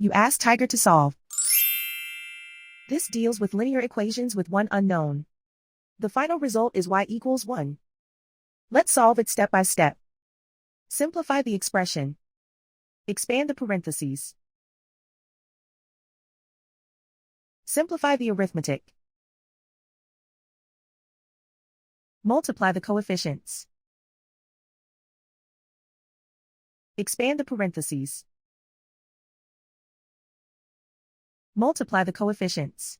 You ask Tiger to solve. This deals with linear equations with one unknown. The final result is y equals 1. Let's solve it step by step. Simplify the expression. Expand the parentheses. Simplify the arithmetic. Multiply the coefficients. Expand the parentheses. Multiply the coefficients.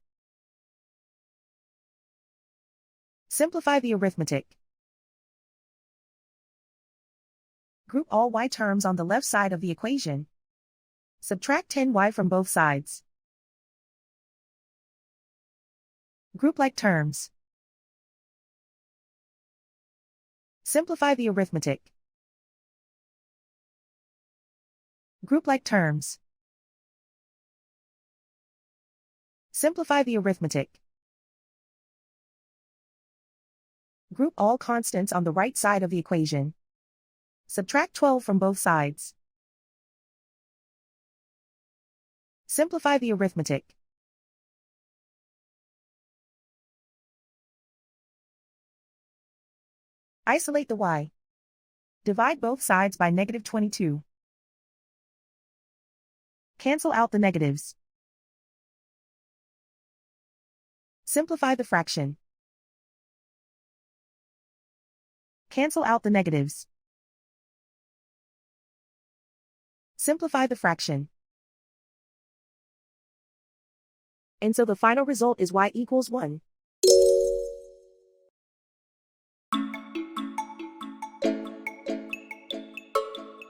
Simplify the arithmetic. Group all y terms on the left side of the equation. Subtract 10y from both sides. Group like terms. Simplify the arithmetic. Group like terms. Simplify the arithmetic. Group all constants on the right side of the equation. Subtract 12 from both sides. Simplify the arithmetic. Isolate the y. Divide both sides by -22. Cancel out the negatives. Simplify the fraction. Cancel out the negatives. Simplify the fraction. And so the final result is y equals 1.